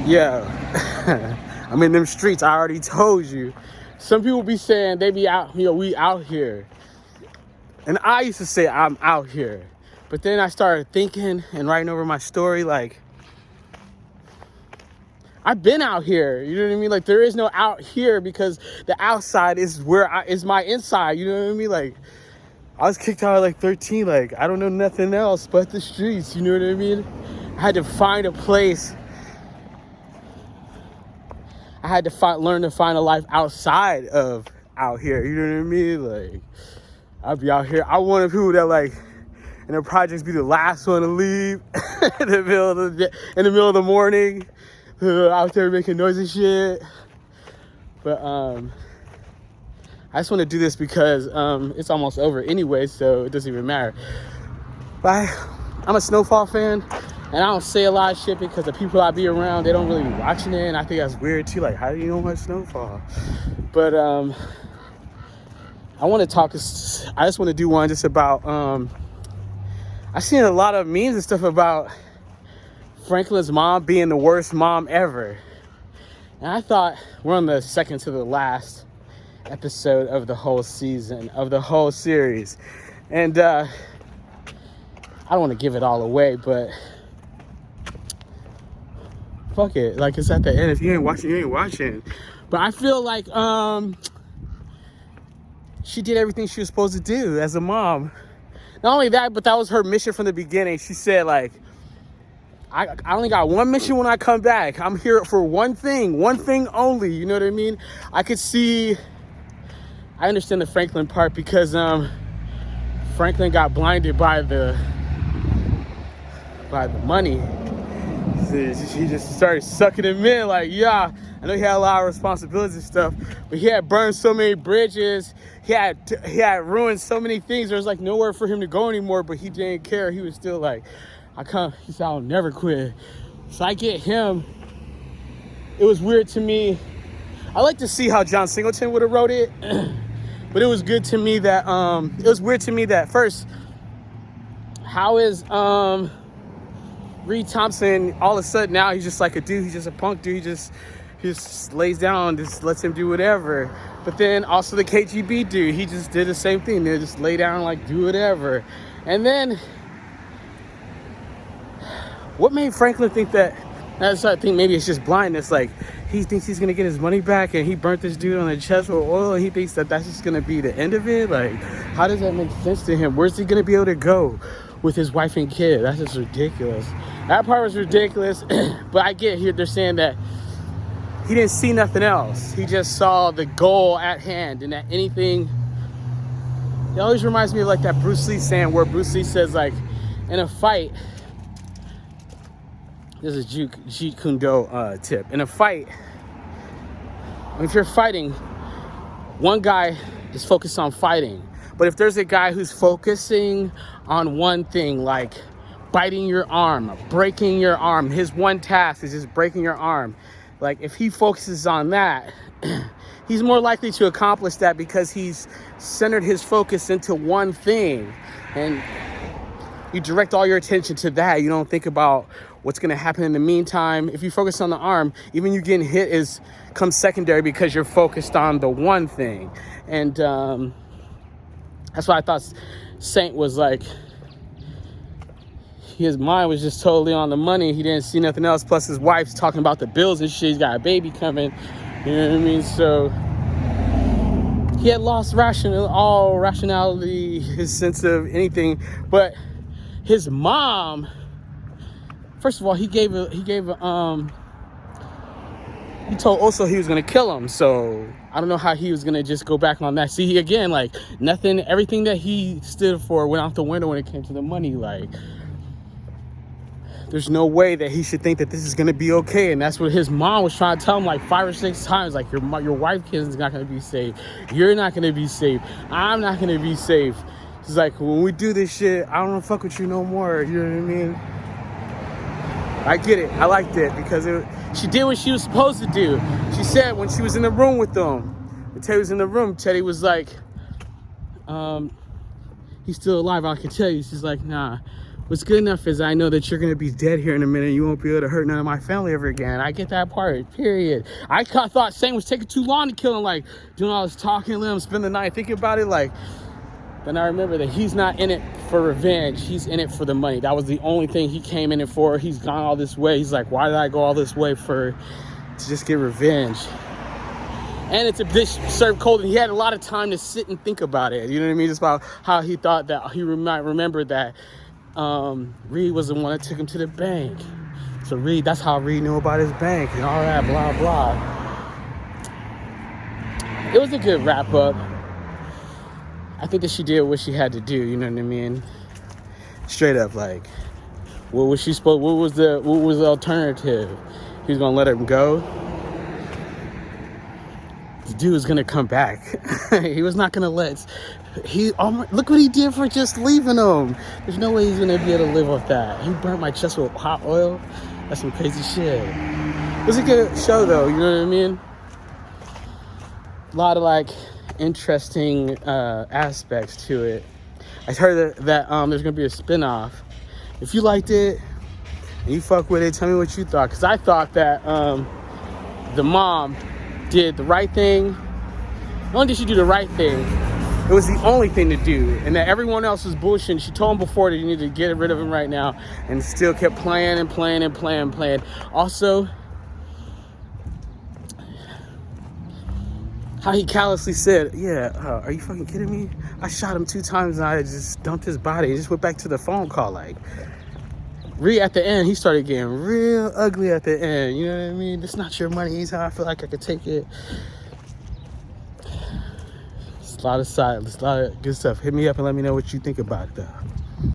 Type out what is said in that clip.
Yeah. I'm in them streets. I already told you. Some people be saying they be out, we out here. And I used to say I'm out here. But then I started thinking and writing over my story, like, I've been out here. You know what I mean? Like, there is no out here because the outside is is my inside. You know what I mean? Like, I was kicked out at like 13. Like, I don't know nothing else but the streets. You know what I mean? I had to find a place. I had to learn to find a life outside of out here. You know what I mean? Like, I'll be out here. I'm one of the people that, like, in the projects be the last one to leave in the middle of the morning, out there making noise and shit. But I just want to do this because it's almost over anyway, so it doesn't even matter. But I'm a Snowfall fan, and I don't say a lot of shit because the people I be around, they don't really be watching it, and I think that's weird too. Like, how do you know much Snowfall? But I want to talk. I just want to do one just about. I've seen a lot of memes and stuff about Franklin's mom being the worst mom ever, and I thought we're on the second to the last episode of the whole season, of the whole series, and I don't want to give it all away, but fuck it, like, it's at the end. If you ain't watching, you ain't watching. But I feel like she did everything she was supposed to do as a mom. Not only that, but that was her mission from the beginning. She said, like, I only got one mission when I come back. I'm here for one thing only. You know what I mean? I understand the Franklin part because Franklin got blinded by the money. He just started sucking him in. Like, yeah, I know he had a lot of responsibilities and stuff, but he had burned so many bridges. He had ruined so many things. There was like nowhere for him to go anymore, but he didn't care. He was still like, he said, I'll never quit. So I get him. It was weird to me. I like to see how John Singleton would have wrote it, but it was good to me that, it was weird to me that first, how is, Reed Thompson, all of a sudden now he's just like a dude, he's just a punk dude, he just lays down, just lets him do whatever. But then also the KGB dude, he just did the same thing. They just lay down, like, do whatever. And then what made Franklin think that? I think maybe it's just blindness. Like, he thinks he's gonna get his money back, and he burnt this dude on the chest with oil, and he thinks that that's just gonna be the end of it. Like, how does that make sense to him? Where's he gonna be able to go with his wife and kid? That's just ridiculous. That part was ridiculous. But I get here, they're saying that he didn't see nothing else. He just saw the goal at hand, and that anything. It always reminds me of like that Bruce Lee saying, where Bruce Lee says, like, in a fight, this is Jeet Kune Do tip. In a fight, if you're fighting, one guy is focused on fighting. But if there's a guy who's focusing on one thing, like biting your arm, breaking your arm, his one task is just breaking your arm. Like, if he focuses on that, he's more likely to accomplish that because he's centered his focus into one thing. And you direct all your attention to that. You don't think about what's going to happen in the meantime. If you focus on the arm, even you getting hit comes secondary because you're focused on the one thing. And that's why I thought Saint was like, his mind was just totally on the money. He didn't see nothing else. Plus his wife's talking about the bills and shit. He's got a baby coming. You know what I mean? So he had lost all rationality, his sense of anything. But his mom, first of all, he told Oso he was gonna kill him. So I don't know how he was gonna just go back on that. See, again, like, nothing, everything that he stood for went out the window when it came to the money. Like, there's no way that he should think that this is gonna be okay. And that's what his mom was trying to tell him like 5 or 6 times. Like, your wife is not gonna be safe. You're not gonna be safe. I'm not gonna be safe. She's like, when we do this shit, I don't wanna fuck with you no more. You know what I mean? I get it. I liked it because she did what she was supposed to do. She said when she was in the room with them, when Teddy was in the room, Teddy was like, he's still alive, I can tell you. She's like, nah, What's good enough is I know that you're gonna be dead here in a minute and you won't be able to hurt none of my family ever again. I get that part, period. I thought Satan was taking too long to kill him, like doing all this talking to him, spend the night thinking about it, like. Then I remember that he's not in it for revenge. He's in it for the money. That was the only thing he came in it for. He's gone all this way. He's like, why did I go all this way to just get revenge? And it's a dish served cold, and he had a lot of time to sit and think about it. You know what I mean? Just about how he thought that he might remember that Reed was the one that took him to the bank. So Reed, that's how Reed knew about his bank and all that, blah, blah. It was a good wrap up. I think that she did what she had to do, you know what I mean? Straight up, like, what was she supposed? What was the alternative? He was gonna let him go. The dude was gonna come back. He was not gonna let. Look what he did for just leaving him. There's no way he's gonna be able to live with that. He burnt my chest with hot oil. That's some crazy shit. It was a good show, though. You know what I mean? A lot of like interesting aspects to it. I heard that there's gonna be a spin-off. If you liked it and you fuck with it, tell me what you thought, because I thought that the mom did the right thing. Not only did she do the right thing, it was the only thing to do, and that everyone else was bullshit. She told him before that you need to get rid of him right now, and still kept playing and playing and playing and playing. Also, how he callously said, yeah, are you fucking kidding me? I shot him 2 times and I just dumped his body and just went back to the phone call. Like, at the end, he started getting real ugly at the end. You know what I mean? It's not your money. He's how I feel like I could take it. It's a lot of good stuff. Hit me up and let me know what you think about it, though.